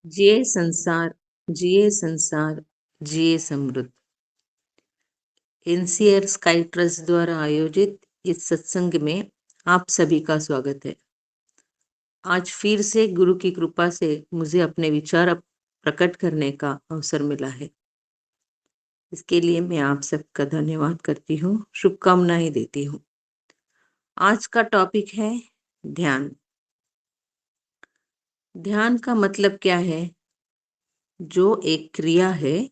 जिए संसार, जिए संसार, जिए समृद्ध। एनसीआर स्काई ट्रस्ट द्वारा आयोजित इस सत्संग में आप सभी का स्वागत है। आज फिर से गुरु की कृपा से मुझे अपने विचार प्रकट करने का अवसर मिला है। इसके लिए मैं आप सबका धन्यवाद करती हूँ, शुभकामनाएं देती हूँ। आज का टॉपिक है ध्यान। ध्यान का मतलब क्या है? जो एक क्रिया है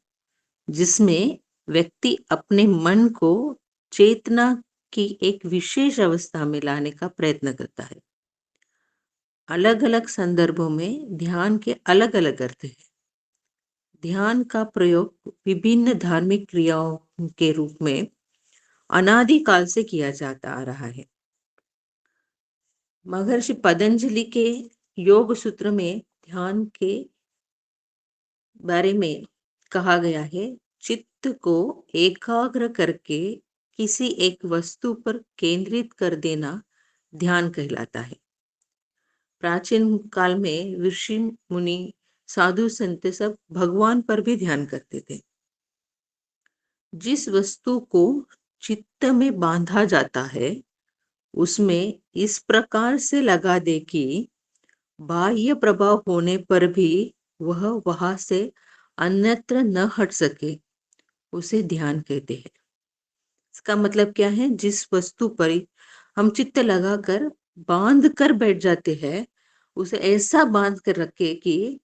जिसमें व्यक्ति अपने मन को चेतना की एक विशेष अवस्था में लाने का प्रयत्न करता है। अलग अलग संदर्भों में ध्यान के अलग अलग अर्थ हैं। ध्यान का प्रयोग विभिन्न धार्मिक क्रियाओं के रूप में अनादिकाल से किया जाता आ रहा है। महर्षि पतंजलि के योग सूत्र में ध्यान के बारे में कहा गया है, चित्त को एकाग्र करके किसी एक वस्तु पर केंद्रित कर देना ध्यान कहलाता है। प्राचीन काल में ऋषि मुनि साधु संत सब भगवान पर भी ध्यान करते थे। जिस वस्तु को चित्त में बांधा जाता है उसमें इस प्रकार से लगा दे कि बाह्य प्रभाव होने पर भी वह वहां से अन्यत्र न हट सके, उसे ध्यान कहते हैं। इसका मतलब क्या है? जिस वस्तु पर हम चित्त लगाकर बांध कर बैठ जाते हैं, उसे ऐसा बांध कर रखे कि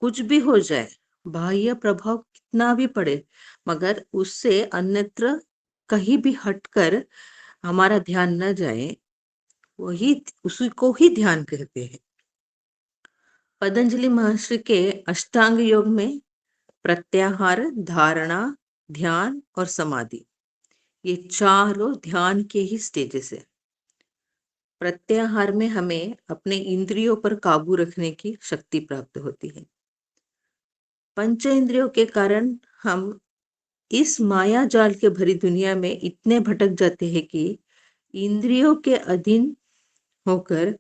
कुछ भी हो जाए, बाह्य प्रभाव कितना भी पड़े, मगर उससे अन्यत्र कहीं भी हटकर हमारा ध्यान न जाए, वही उसी को ही ध्यान कहते हैं। पतंजलि महर्षि के अष्टांग योग में प्रत्याहार, धारणा, ध्यान और समाधि, ये चारों ध्यान के ही स्टेजेस है। प्रत्याहार में हमें अपने इंद्रियों पर काबू रखने की शक्ति प्राप्त होती है। पंच इंद्रियों के कारण हम इस माया जाल के भरी दुनिया में इतने भटक जाते हैं कि इंद्रियों के अधीन होकर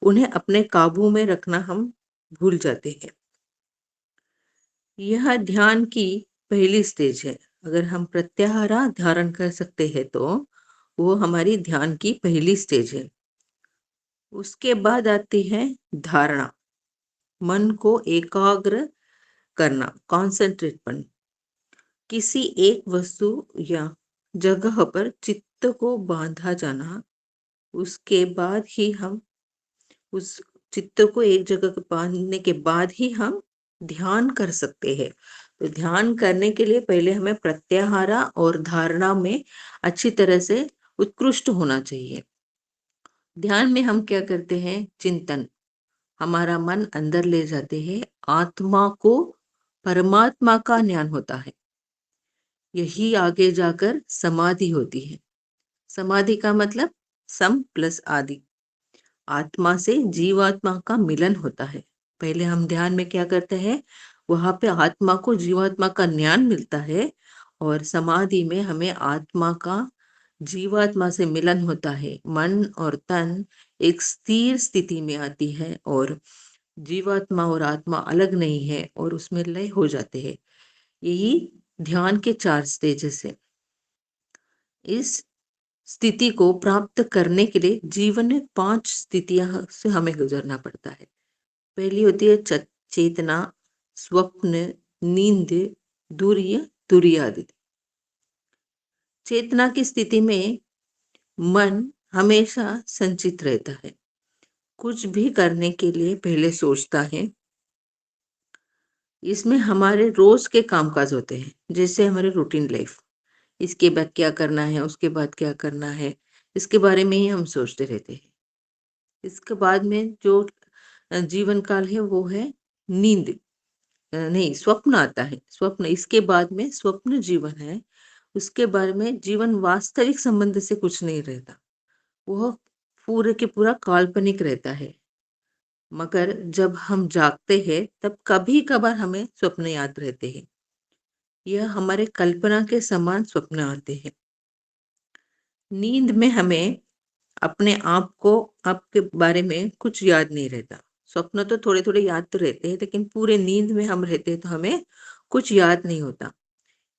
उन्हें अपने काबू में रखना हम भूल जाते हैं। यह ध्यान की पहली स्टेज है। अगर हम प्रत्याहार धारण कर सकते हैं तो वो हमारी ध्यान की पहली स्टेज है। उसके बाद आती है धारणा, मन को एकाग्र करना, कॉन्सेंट्रेट। किसी एक वस्तु या जगह पर चित्त को बांधा जाना, उसके बाद ही हम उस चित्त को एक जगह पे बांधने के बाद ही हम ध्यान कर सकते हैं। तो ध्यान करने के लिए पहले हमें प्रत्याहार और धारणा में अच्छी तरह से उत्कृष्ट होना चाहिए। ध्यान में हम क्या करते हैं? चिंतन। हमारा मन अंदर ले जाते हैं, आत्मा को परमात्मा का ज्ञान होता है। यही आगे जाकर समाधि होती है। समाधि का मतलब सम प्लस आदि, आत्मा से जीवात्मा का मिलन होता है। पहले हम ध्यान में क्या करते हैं? वहां पे आत्मा को जीवात्मा का ज्ञान मिलता है, और समाधि में हमें आत्मा का जीवात्मा से मिलन होता है। मन और तन एक स्थिर स्थिति में आती है और जीवात्मा और आत्मा अलग नहीं है और उसमें लय हो जाते हैं। यही ध्यान के 4 स्टेजेस है। इस स्थिति को प्राप्त करने के लिए जीवन में 5 स्थितियां से हमें गुजरना पड़ता है। पहली होती है चेतना, स्वप्न, नींद, दुर्य, तुर्यादि। चेतना की स्थिति में मन हमेशा संचित रहता है। कुछ भी करने के लिए पहले सोचता है। इसमें हमारे रोज के कामकाज होते हैं, जैसे हमारे रूटीन लाइफ, इसके बाद क्या करना है, उसके बाद क्या करना है, इसके बारे में ही हम सोचते रहते हैं। इसके बाद में जो जीवन काल है वो है नींद, नहीं, स्वप्न आता है। स्वप्न, इसके बाद में स्वप्न जीवन है। उसके बारे में जीवन वास्तविक संबंध से कुछ नहीं रहता, वह पूरे के पूरा काल्पनिक रहता है। मगर जब हम जागते हैं तब कभी कभार हमें स्वप्न याद रहते हैं। यह हमारे कल्पना के समान स्वप्न आते हैं। नींद में हमें अपने आप को, आपके बारे में कुछ याद नहीं रहता। स्वप्न तो थोड़े थोड़े याद तो रहते हैं, लेकिन पूरे नींद में हम रहते हैं तो हमें कुछ याद नहीं होता।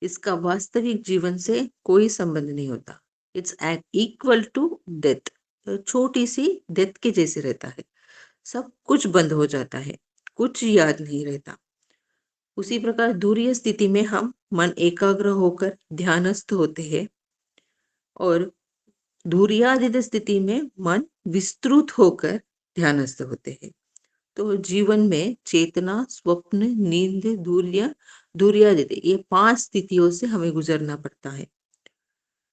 इसका वास्तविक जीवन से कोई संबंध नहीं होता। It's equal to death. तो छोटी सी डेथ के जैसे रहता है। सब कुछ बंद हो जाता है, कुछ याद नहीं रहता। उसी प्रकार दूरीय स्थिति में हम मन एकाग्र होकर ध्यानस्थ होते हैं, और धुरियादित स्थिति में मन विस्तृत होकर ध्यानस्थ होते हैं। तो जीवन में चेतना, स्वप्न, नींद, धुर्य, धुर्यादित, ये 5 स्थितियों से हमें गुजरना पड़ता है।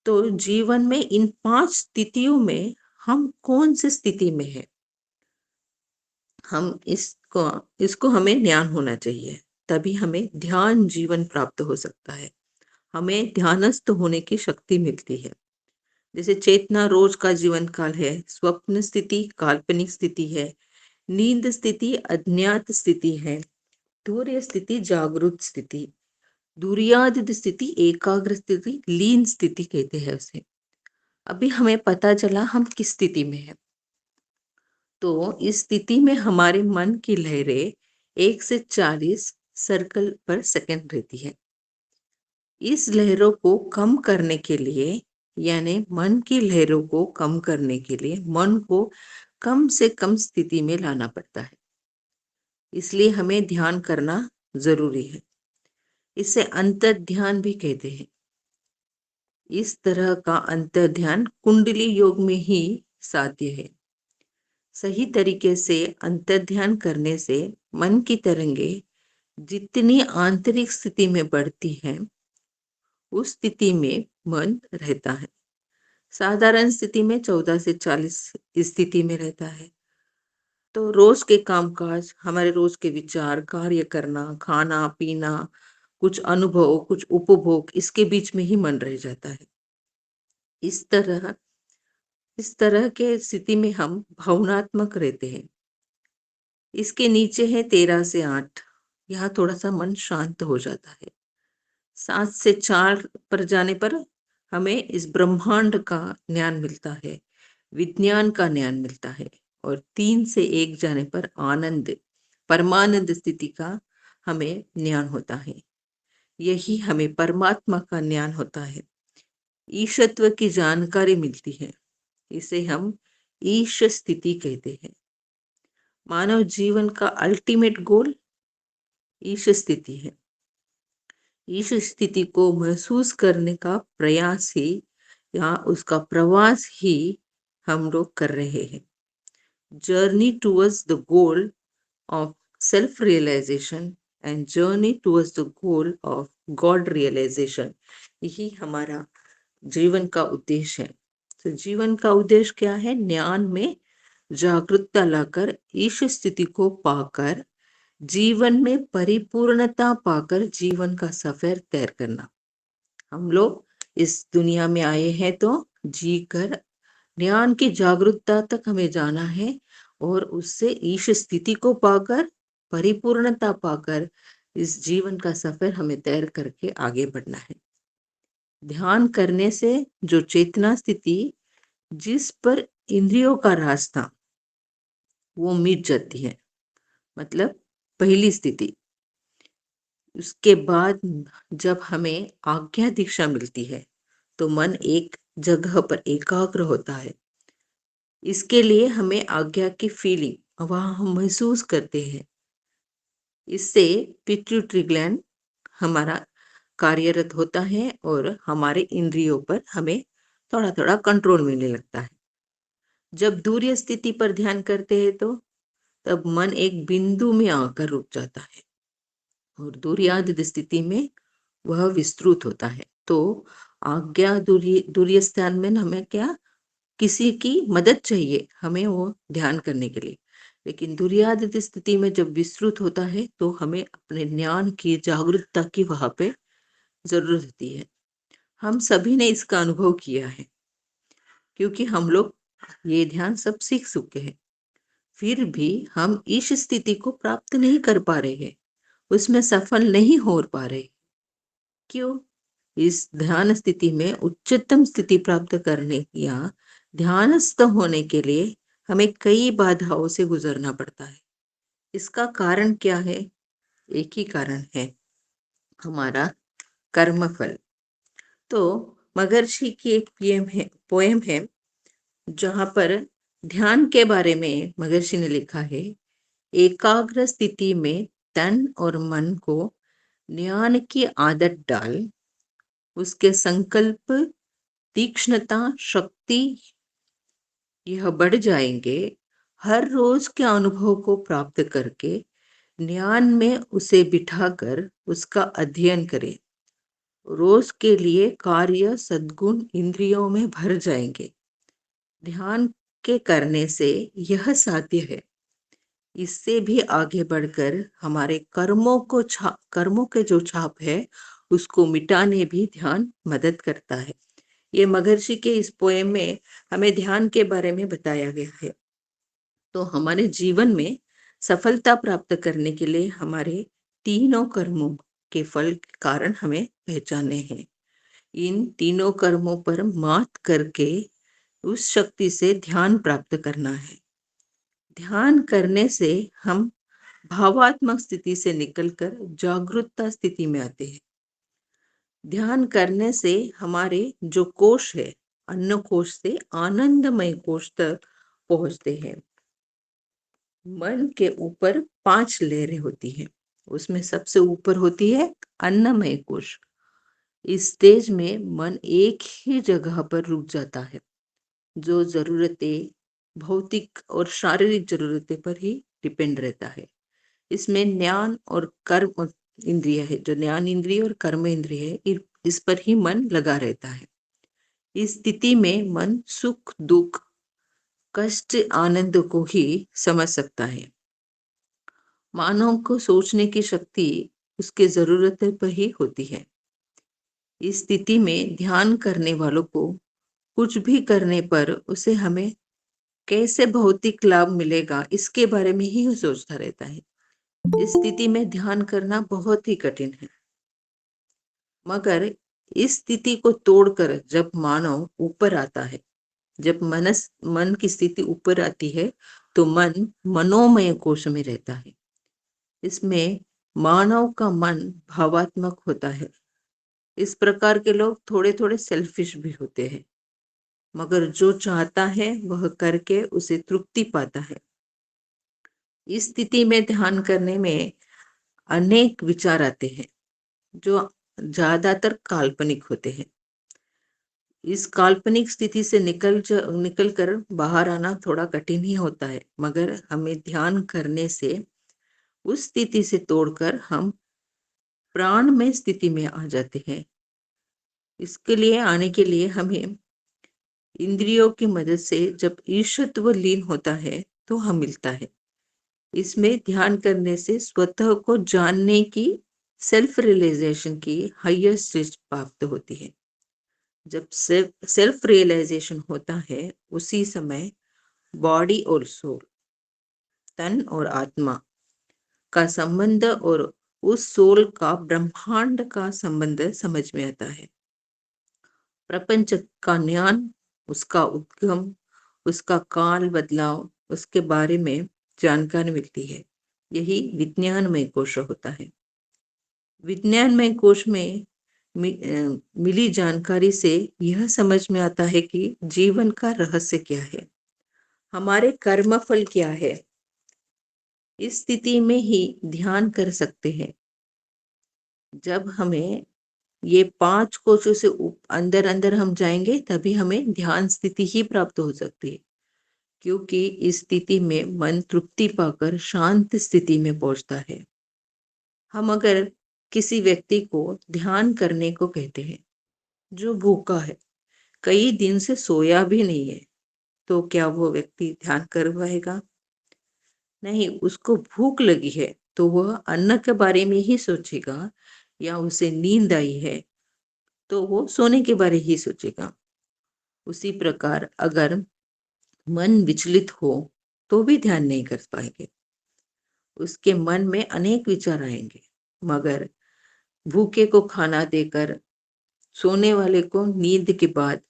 तो जीवन में इन 5 स्थितियों में हम कौन सी स्थिति में है, हम इसको हमें ज्ञान होना चाहिए। तभी हमें ध्यान जीवन प्राप्त हो सकता है, हमें ध्यानस्थ होने की शक्ति मिलती है। जैसे चेतना रोज का जीवन काल है, स्वप्न स्थिति काल्पनिक स्थिति है, नींद स्थिति अज्ञात स्थिति है, धैर्य स्थिति जागृत स्थिति, दुर्यादित स्थिति एकाग्र स्थिति, लीन स्थिति कहते हैं उसे। अभी हमें पता चला हम किस स्थिति में है। तो इस स्थिति में हमारे मन की लहरें 1 से 40 सर्कल पर सेकंड रहती है। इस लहरों को कम करने के लिए, यानी मन की लहरों को कम करने के लिए मन को कम से कम स्थिति में लाना पड़ता है। इसलिए हमें ध्यान करना जरूरी है। इसे अंतर ध्यान भी कहते हैं। इस तरह का अंतर ध्यान कुंडली योग में ही साध्य है। सही तरीके से अंतर ध्यान करने से मन की तरंगे जितनी आंतरिक स्थिति में बढ़ती हैं, उस स्थिति में मन रहता है। साधारण स्थिति में 14 से 40 स्थिति में रहता है। तो रोज के कामकाज, हमारे रोज के विचार, कार्य करना, खाना पीना, कुछ अनुभव, कुछ उपभोग, इसके बीच में ही मन रह जाता है। इस तरह के स्थिति में हम भावनात्मक रहते हैं। इसके नीचे है 13 से 8। यहाँ थोड़ा सा मन शांत हो जाता है। 7 से 4 पर जाने पर हमें इस ब्रह्मांड का ज्ञान मिलता है, विज्ञान का ज्ञान मिलता है। और 3 से 1 जाने पर आनंद, परमानंद स्थिति का हमें ज्ञान होता है। यही हमें परमात्मा का ज्ञान होता है, ईशत्व की जानकारी मिलती है। इसे हम ईश स्थिति कहते हैं। मानव जीवन का अल्टीमेट गोल ईश स्थिति है। इस स्थिति को महसूस करने का प्रयास ही या उसका प्रवास ही हम लोग कर रहे हैं। Journey towards the goal of self realisation and journey towards the goal of God realisation, यही हमारा जीवन का उद्देश्य है। तो जीवन का उद्देश्य क्या है? ज्ञान में जागरूकता लाकर ईश स्थिति को पाकर जीवन में परिपूर्णता पाकर जीवन का सफर तय करना। हम लोग इस दुनिया में आए हैं तो जी कर ज्ञान की जागरूकता तक हमें जाना है, और उससे ईश स्थिति को पाकर, परिपूर्णता पाकर इस जीवन का सफर हमें तय करके आगे बढ़ना है। ध्यान करने से जो चेतना स्थिति, जिस पर इंद्रियों का रास्ता, वो मिट जाती है, मतलब पहली स्थिति। उसके बाद जब हमें आज्ञा दीक्षा मिलती है तो मन एक जगह पर एकाग्र होता है। इसके लिए हमें आज्ञा की फीलिंग वह हम महसूस करते हैं। इससे पिट्यूटरी ग्लैंड हमारा कार्यरत होता है और हमारे इंद्रियों पर हमें थोड़ा थोड़ा कंट्रोल मिलने लगता है। जब दूरिय स्थिति पर ध्यान करते हैं तो तब मन एक बिंदु में आकर रुक जाता है, और दूरियादित स्थिति में वह विस्तृत होता है। तो आज्ञा दूरिय स्थान में हमें क्या, किसी की मदद चाहिए हमें वो ध्यान करने के लिए। लेकिन दूरियादित स्थिति में जब विस्तृत होता है तो हमें अपने ज्ञान की जागरूकता की वहां पे जरूरत होती है। हम सभी ने इसका अनुभव किया है, क्योंकि हम लोग ये ध्यान सब सीख चुके हैं। फिर भी हम इस स्थिति को प्राप्त नहीं कर पा रहे हैं, उसमें सफल नहीं हो पा रहे। क्यों? इस ध्यान स्थिति में उच्चतम स्थिति प्राप्त करने या ध्यानस्थ होने के लिए हमें कई बाधाओं से गुजरना पड़ता है। इसका कारण क्या है? एक ही कारण है, हमारा कर्मफल। तो महर्षि की एक पोएम है जहां पर ध्यान के बारे में महर्षि ने लिखा है, एकाग्र स्थिति में तन और मन को ध्यान की आदत डाल, उसके संकल्प, तीक्ष्णता, शक्ति यह बढ़ जाएंगे। हर रोज के अनुभव को प्राप्त करके ध्यान में उसे बिठाकर उसका अध्ययन करें। रोज के लिए कार्य सद्गुण इंद्रियों में भर जाएंगे। ध्यान के करने से यह साध्य है। इससे भी आगे बढ़कर हमारे कर्मों के जो छाप है उसको मिटाने भी ध्यान मदद करता है। ये महर्षि के इस पोएम में हमें ध्यान के बारे में बताया गया है। तो हमारे जीवन में सफलता प्राप्त करने के लिए हमारे तीनों कर्मों के फल कारण हमें पहचाने हैं। इन तीनों कर्मों पर मात करके उस शक्ति से ध्यान प्राप्त करना है। ध्यान करने से हम भावात्मक स्थिति से निकलकर जागरूकता स्थिति में आते हैं। ध्यान करने से हमारे जो कोश है, अन्न कोश से आनंदमय कोश तक पहुंचते हैं। मन के ऊपर 5 लहरें होती हैं, उसमें सबसे ऊपर होती है अन्नमय कोश। इस स्टेज में मन एक ही जगह पर रुक जाता है, जो जरूरतें भौतिक और शारीरिक जरूरतें पर ही डिपेंड रहता है। इसमें ज्ञान और कर्म इंद्रिय है, जो ज्ञान इंद्रिय और कर्म इंद्रिय है, इस पर ही मन लगा रहता है। इस स्थिति में मन सुख दुख कष्ट आनंद को ही समझ सकता है। मानव को सोचने की शक्ति उसके जरूरत पर ही होती है। इस स्थिति में ध्यान करने वालों को कुछ भी करने पर उसे हमें कैसे भौतिक लाभ मिलेगा इसके बारे में ही वो सोचता रहता है। इस स्थिति में ध्यान करना बहुत ही कठिन है। मगर इस स्थिति को तोड़कर जब मानव ऊपर आता है, जब मन की स्थिति ऊपर आती है, तो मन मनोमय कोश में रहता है। इसमें मानव का मन भावात्मक होता है। इस प्रकार के लोग थोड़े थोड़े सेल्फिश भी होते हैं, मगर जो चाहता है वह करके उसे तृप्ति पाता है। इस स्थिति में ध्यान करने में अनेक विचार आते हैं जो ज्यादातर काल्पनिक होते हैं। इस काल्पनिक स्थिति से निकल कर बाहर आना थोड़ा कठिन ही होता है, मगर हमें ध्यान करने से उस स्थिति से तोड़कर हम प्राणमय स्थिति में आ जाते हैं। इसके लिए आने के लिए हमें इंद्रियों की मदद से जब ईशत्व लीन होता है तो हम मिलता है। इसमें ध्यान करने से स्वतः को जानने की, सेल्फ रियलाइजेशन की हाईएस्ट स्टेज प्राप्त होती है। जब सेल्फ रियलाइजेशन होता है उसी समय बॉडी और सोल, तन और आत्मा का संबंध और उस सोल का ब्रह्मांड का संबंध समझ में आता है। प्रपंच का ज्ञान, उसका उद्गम, उसका काल बदलाव, उसके बारे में जानकारी मिलती है। यही विज्ञानमय कोश होता है। विज्ञानमय कोश में मिली जानकारी से यह समझ में आता है कि जीवन का रहस्य क्या है, हमारे कर्मफल क्या है। इस स्थिति में ही ध्यान कर सकते हैं। जब हमें ये 5 कोशों से अंदर अंदर हम जाएंगे तभी हमें ध्यान स्थिति ही प्राप्त हो सकती है, क्योंकि इस स्थिति में मन तृप्ति पाकर शांत स्थिति में पहुंचता है। हम अगर किसी व्यक्ति को ध्यान करने को कहते हैं जो भूखा है, कई दिन से सोया भी नहीं है, तो क्या वो व्यक्ति ध्यान कर पाएगा? नहीं। उसको भूख लगी है तो वह अन्न के बारे में ही सोचेगा, या उसे नींद आई है तो वो सोने के बारे ही सोचेगा। उसी प्रकार अगर मन विचलित हो तो भी ध्यान नहीं कर पाएंगे। उसके मन में अनेक विचार आएंगे, मगर भूखे को खाना देकर, सोने वाले को नींद के बाद,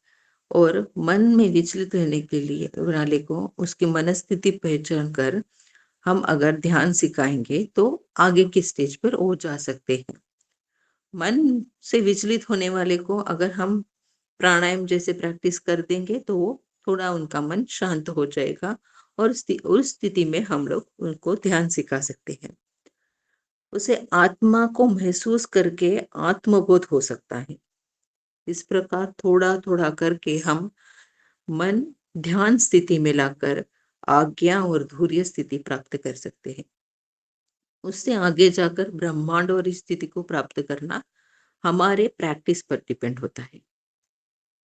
और मन में विचलित रहने के लिए वाले को उसकी मनस्थिति पहचान कर हम अगर ध्यान सिखाएंगे तो आगे की स्टेज पर वो जा सकते हैं। मन से विचलित होने वाले को अगर हम प्राणायाम जैसे प्रैक्टिस कर देंगे तो वो थोड़ा उनका मन शांत हो जाएगा और उस स्थिति में हम लोग उनको ध्यान सिखा सकते हैं। उसे आत्मा को महसूस करके आत्मबोध हो सकता है। इस प्रकार थोड़ा थोड़ा करके हम मन ध्यान स्थिति में लाकर आज्ञा और धैर्य स्थिति प्राप्त कर सकते हैं। उससे आगे जाकर ब्रह्मांड और इस स्थिति को प्राप्त करना हमारे प्रैक्टिस पर डिपेंड होता है।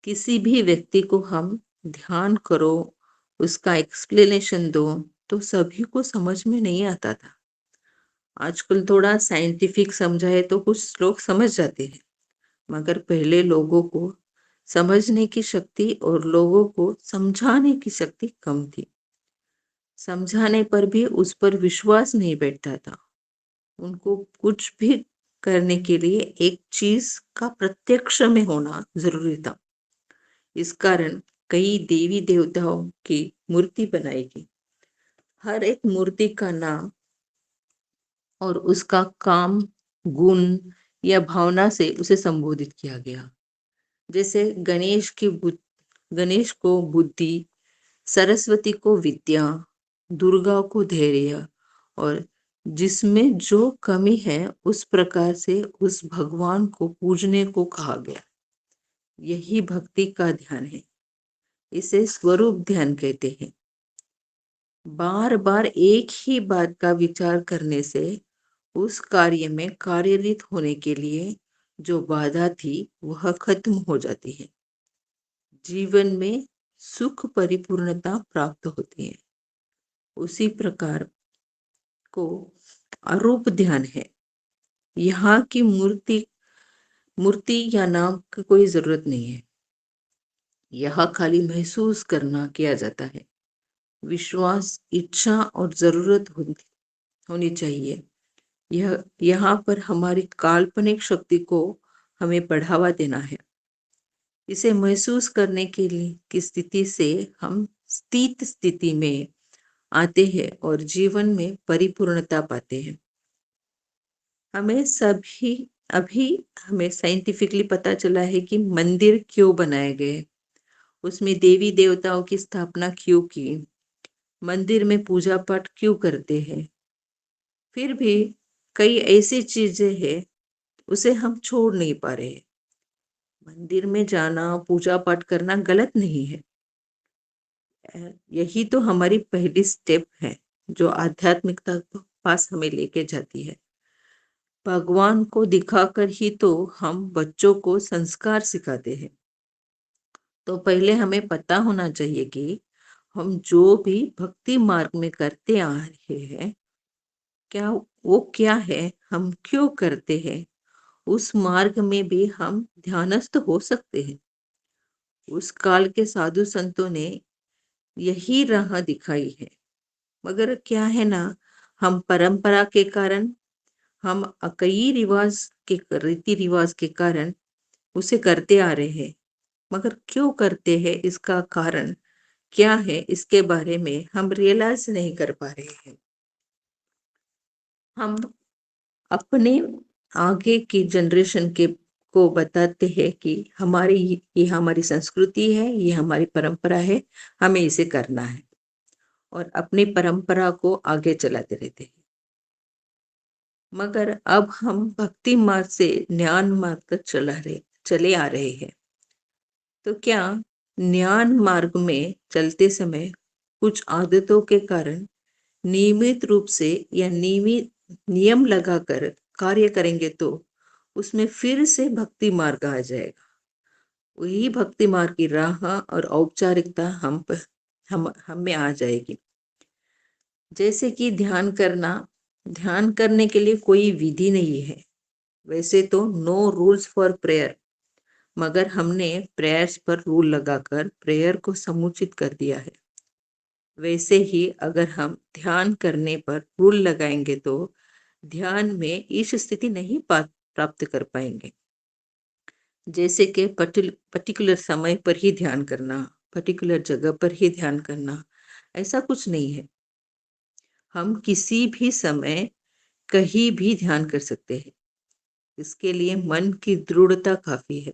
किसी भी व्यक्ति को हम ध्यान करो, उसका एक्सप्लेनेशन दो, तो सभी को समझ में नहीं आता था। आजकल थोड़ा साइंटिफिक समझाए तो कुछ लोग समझ जाते हैं, मगर पहले लोगों को समझने की शक्ति और लोगों को समझाने की शक्ति कम थी। समझाने पर भी उस पर विश्वास नहीं बैठता था। उनको कुछ भी करने के लिए एक चीज का प्रत्यक्ष में होना जरूरी था। इस कारण कई देवी देवताओं की मूर्ति बनाई गई। हर एक मूर्ति का नाम और उसका काम, गुण या भावना से उसे संबोधित किया गया। जैसे गणेश को बुद्धि, सरस्वती को विद्या, दुर्गा को धैर्य, और जिसमें जो कमी है उस प्रकार से उस भगवान को पूजने को कहा गया। यही भक्ति का ध्यान है। इसे स्वरूप ध्यान कहते हैं। बार बार एक ही बात का विचार करने से उस कार्य में कार्यरत होने के लिए जो बाधा थी वह खत्म हो जाती है। जीवन में सुख परिपूर्णता प्राप्त होती है। उसी प्रकार को अरूप ध्यान है। यहाँ की मूर्ति या नाम की कोई जरूरत नहीं है। यहाँ खाली महसूस करना किया जाता है। विश्वास, इच्छा और जरूरत होनी चाहिए। यह यहाँ पर हमारी काल्पनिक शक्ति को हमें बढ़ावा देना है। इसे महसूस करने के लिए की स्थिति से हम स्थित स्थिति में आते हैं और जीवन में परिपूर्णता पाते हैं। अभी हमें साइंटिफिकली पता चला है कि मंदिर क्यों बनाए गए, उसमें देवी देवताओं की स्थापना क्यों की, मंदिर में पूजा पाठ क्यों करते हैं। फिर भी कई ऐसी चीजें हैं उसे हम छोड़ नहीं पा रहे। मंदिर में जाना, पूजा पाठ करना गलत नहीं है। यही तो हमारी पहली स्टेप है जो आध्यात्मिकता के पास हमें लेके जाती है। भगवान को दिखाकर ही तो हम बच्चों को संस्कार सिखाते हैं। तो पहले हमें पता होना चाहिए कि हम जो भी भक्ति मार्ग में करते आ रहे हैं, क्या है, हम क्यों करते हैं। उस मार्ग में भी हम ध्यानस्थ हो सकते हैं। उस काल के साधु संतों ने यही राह दिखाई है। मगर क्या है ना, हम परंपरा के कारण, हम कई रीति रिवाज के कारण उसे करते आ रहे हैं। मगर क्यों करते हैं, इसका कारण क्या है, इसके बारे में हम रियलाइज नहीं कर पा रहे हैं। हम अपने आगे की जनरेशन के को बताते हैं कि ये हमारी संस्कृति है, ये हमारी परंपरा है, हमें इसे करना है, और अपनी परंपरा को आगे चलाते रहते हैं। मगर अब हम भक्ति मार्ग से ज्ञान मार्ग तक चले आ रहे हैं। तो क्या ज्ञान मार्ग में चलते समय कुछ आदतों के कारण नियमित रूप से या नियमित नियम लगाकर कार्य करेंगे तो उसमें फिर से भक्ति मार्ग आ जाएगा। वही भक्ति मार्ग की राह और औपचारिकता हम में आ जाएगी। जैसे कि ध्यान करने के लिए कोई विधि नहीं है। वैसे तो नो रूल्स फॉर प्रेयर, मगर हमने प्रेयर्स पर रूल लगाकर प्रेयर को समुचित कर दिया है। वैसे ही अगर हम ध्यान करने पर रूल लगाएंगे तो ध्यान में इस स्थिति नहीं प्राप्त कर पाएंगे। जैसे कि पर्टिकुलर समय पर ही ध्यान करना, पर्टिकुलर जगह पर ही ध्यान करना, ऐसा कुछ नहीं है। हम किसी भी समय कहीं भी ध्यान कर सकते हैं। इसके लिए मन की दृढ़ता काफी है।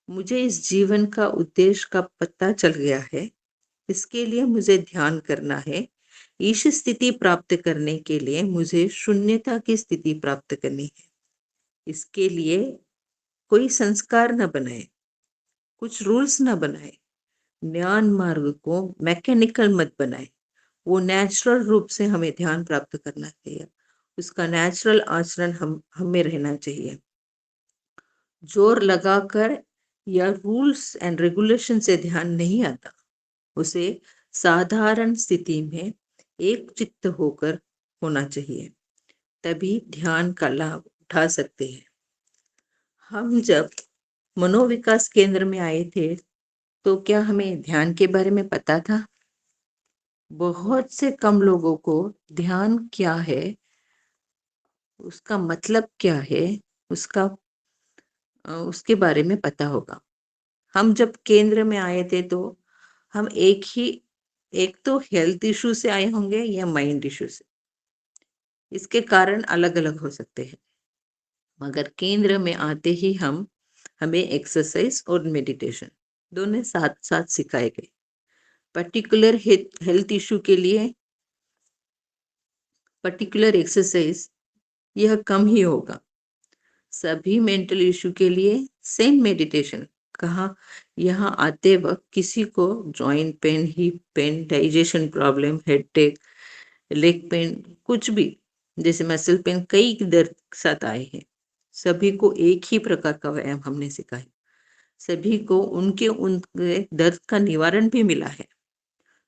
मुझे इस जीवन का उद्देश्य का पता चल गया है। इसके लिए मुझे ध्यान करना है। ईश स्थिति प्राप्त करने के लिए मुझे शून्यता की स्थिति प्राप्त करनी है। इसके लिए कोई संस्कार न बनाए, कुछ रूल्स न बनाए, ज्ञान मार्ग को मैकेनिकल मत बनाए। वो नेचुरल रूप से हमें ध्यान प्राप्त करना चाहिए। उसका नेचुरल आचरण हमें रहना चाहिए। जोर लगाकर या रूल्स एंड रेगुलेशन से ध्यान नहीं आता। उसे साधारण स्थिति में एक चित्त होकर होना चाहिए, तभी ध्यान का लाभ उठा सकते हैं। हम जब मनोविकास केंद्र में आए थे तो क्या हमें ध्यान के बारे में पता था? बहुत से कम लोगों को ध्यान क्या है, उसका मतलब क्या है, उसके बारे में पता होगा। हम जब केंद्र में आए थे तो हम एक तो हेल्थ इशू से आए होंगे या माइंड इशू से। इसके कारण अलग अलग हो सकते हैं, मगर केंद्र में आते ही हमें एक्सरसाइज और मेडिटेशन दोनों साथ साथ सिखाए गए। पर्टिकुलर हेल्थ इशू के लिए पर्टिकुलर एक्सरसाइज यह कम ही होगा। सभी मेंटल इशू के लिए सेम मेडिटेशन। कहा, यहाँ आते वक्त किसी को joint pain, hip pain, digestion problem, headache, leg pain, कुछ भी, जैसे मसल पेन, कई दर्द साथ आए हैं। सभी को एक ही प्रकार का व्यायाम हमने सिखाया। सभी को उनके दर्द का निवारण भी मिला है।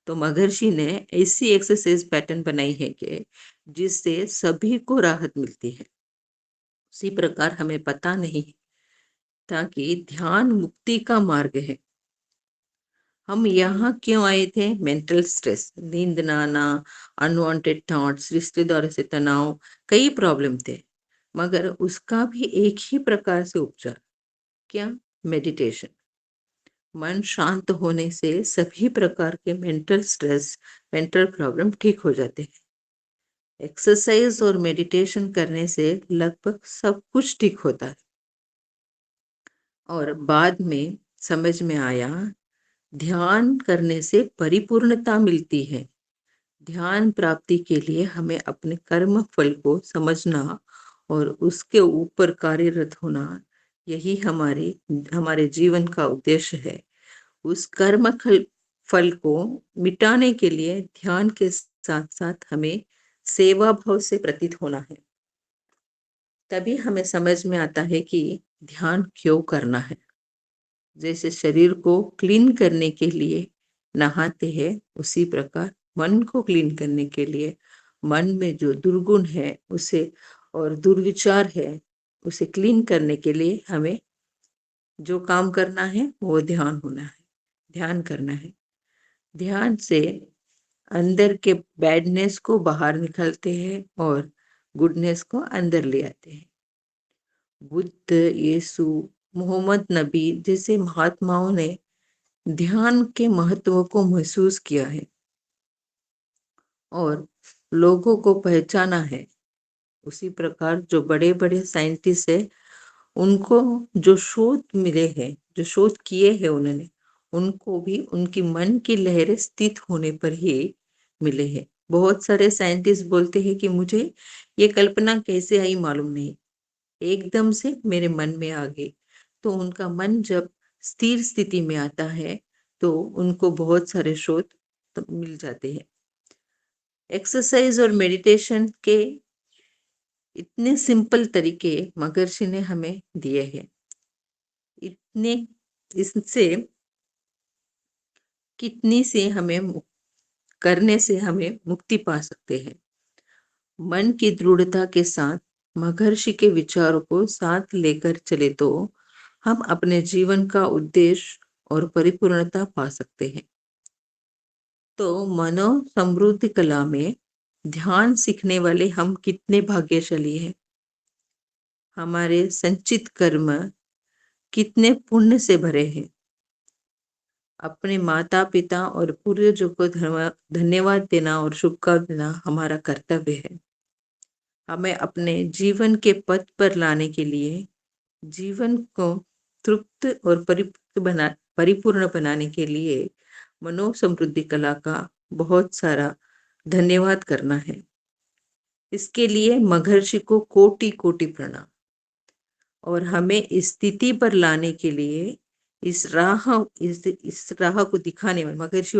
तो महर्षि ने ऐसी एक्सरसाइज पैटर्न बनाई है कि जिससे सभी को राहत मिलती है। उसी प्रकार हमें पता नहीं था कि ध्यान मुक्ति का मार्ग है। हम यहाँ क्यों आए थे? मेंटल स्ट्रेस, नींद ना आना, अनवांटेड थॉट्स, रिश्तेदारों से तनाव, कई प्रॉब्लम थे, मगर उसका भी एक ही प्रकार से उपचार। क्या? मेडिटेशन। मन शांत होने से सभी प्रकार के मेंटल स्ट्रेस, मेंटल प्रॉब्लम ठीक हो जाते हैं। एक्सरसाइज और मेडिटेशन करने से लगभग सब कुछ ठीक होता है। और बाद में समझ में आया, ध्यान करने से परिपूर्णता मिलती है। ध्यान प्राप्ति के लिए हमें अपने कर्म फल को समझना और उसके ऊपर कार्यरत होना, यही हमारे जीवन का उद्देश्य है। उस फल को मिटाने के लिए ध्यान के साथ साथ हमें सेवा भाव से प्रतीत होना है। तभी हमें समझ में आता है कि ध्यान क्यों करना है। जैसे शरीर को क्लीन करने के लिए नहाते हैं, उसी प्रकार मन को क्लीन करने के लिए, मन में जो दुर्गुण है उसे और दुर्विचार है उसे क्लीन करने के लिए हमें जो काम करना है वो ध्यान होना है, ध्यान करना है। ध्यान से अंदर के बैडनेस को बाहर निकालते हैं और गुडनेस को अंदर ले आते हैं। बुद्ध, यीशु, मोहम्मद नबी जैसे महात्माओं ने ध्यान के महत्व को महसूस किया है और लोगों को पहचाना है। उसी प्रकार जो बड़े बड़े साइंटिस्ट है, उनको जो शोध मिले हैं, जो शोध किए हैं उन्होंने, उनको भी उनकी मन की लहरें स्थित होने पर ही मिले हैं। बहुत सारे साइंटिस्ट बोलते हैं कि मुझे ये कल्पना कैसे आई मालूम नहीं, एकदम से मेरे मन में आ गई। तो उनका मन जब स्थिर स्थिति में आता है तो उनको बहुत सारे शोध तो मिल जाते हैं। एक्सरसाइज और मेडिटेशन के इतने सिंपल तरीके महर्षि ने हमें दिए हैं। इतने इससे कितनी से करने से हमें मुक्ति पा सकते हैं। मन की दृढ़ता के साथ महर्षि के विचारों को साथ लेकर चले तो हम अपने जीवन का उद्देश्य और परिपूर्णता पा सकते हैं। तो मनो समृद्धि कला में ध्यान सीखने वाले हम कितने भाग्यशाली हैं। हमारे संचित कर्म कितने पुण्य से भरे हैं। अपने माता पिता और पूर्वजों को धन्यवाद देना और शुभकामना देना हमारा कर्तव्य है। हमें अपने जीवन के पथ पर लाने के लिए, जीवन को तृप्त और परिपूर्ण बनाने के लिए मनोसमृद्धि कला का बहुत सारा धन्यवाद करना है। इसके लिए महर्षि को कोटि कोटि प्रणाम। और हमें इस स्थिति पर लाने के लिए इस राह को दिखाने में, महर्षि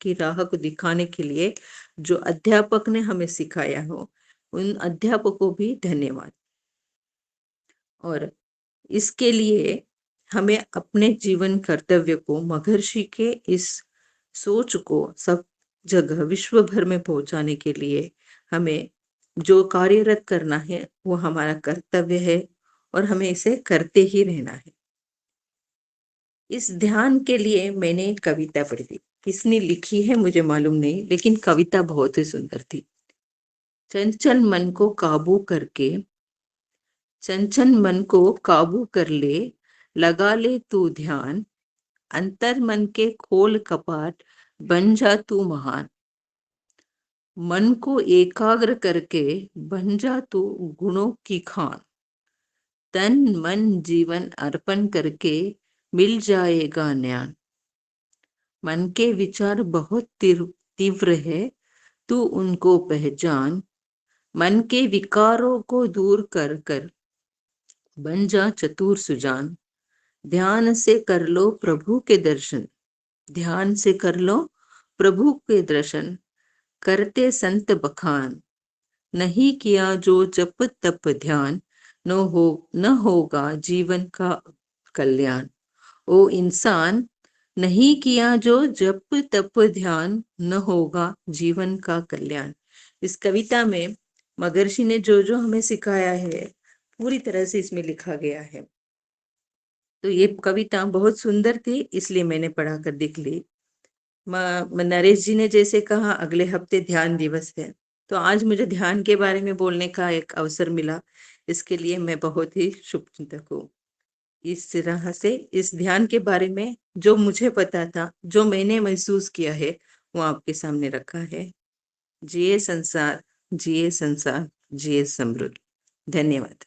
की राह को दिखाने के लिए जो अध्यापक ने हमें सिखाया हो, उन अध्यापकों को भी धन्यवाद। और इसके लिए हमें अपने जीवन कर्तव्य को, महर्षि के इस सोच को सब जगह विश्व भर में पहुंचाने के लिए हमें जो कार्यरत करना है वो हमारा कर्तव्य है और हमें इसे करते ही रहना है। इस ध्यान के लिए मैंने एक कविता पढ़ी थी, किसने लिखी है मुझे मालूम नहीं, लेकिन कविता बहुत ही सुंदर थी। चंचल मन को काबू करके, चंचल मन को काबू कर ले, लगा ले तू ध्यान, अंतर मन के खोल कपाट, बन जा तू महान। मन को एकाग्र करके बन जा तू गुणों की खान, तन मन जीवन अर्पण करके मिल जाएगा ज्ञान। मन के विचार बहुत तीव्र है, तू उनको पहचान, मन के विकारों को दूर कर कर बन जा चतुर सुजान। ध्यान से कर लो प्रभु के दर्शन, ध्यान से कर लो प्रभु के दर्शन, करते संत बखान। नहीं किया जो जप तप ध्यान, न होगा जीवन का कल्याण। ओ इंसान, नहीं किया जो जप तप ध्यान, न होगा जीवन का कल्याण। इस कविता में महर्षि ने जो जो हमें सिखाया है पूरी तरह से इसमें लिखा गया है। तो ये कविता बहुत सुंदर थी, इसलिए मैंने पढ़ा कर देख ली। नरेश जी ने जैसे कहा अगले हफ्ते ध्यान दिवस है, तो आज मुझे ध्यान के बारे में बोलने का एक अवसर मिला, इसके लिए मैं बहुत ही शुभचिंतक हूँ। इस तरह से इस ध्यान के बारे में जो मुझे पता था, जो मैंने महसूस किया है, वो आपके सामने रखा है। जिए संसार, जिए संसार, जिए समृद्ध। धन्यवाद।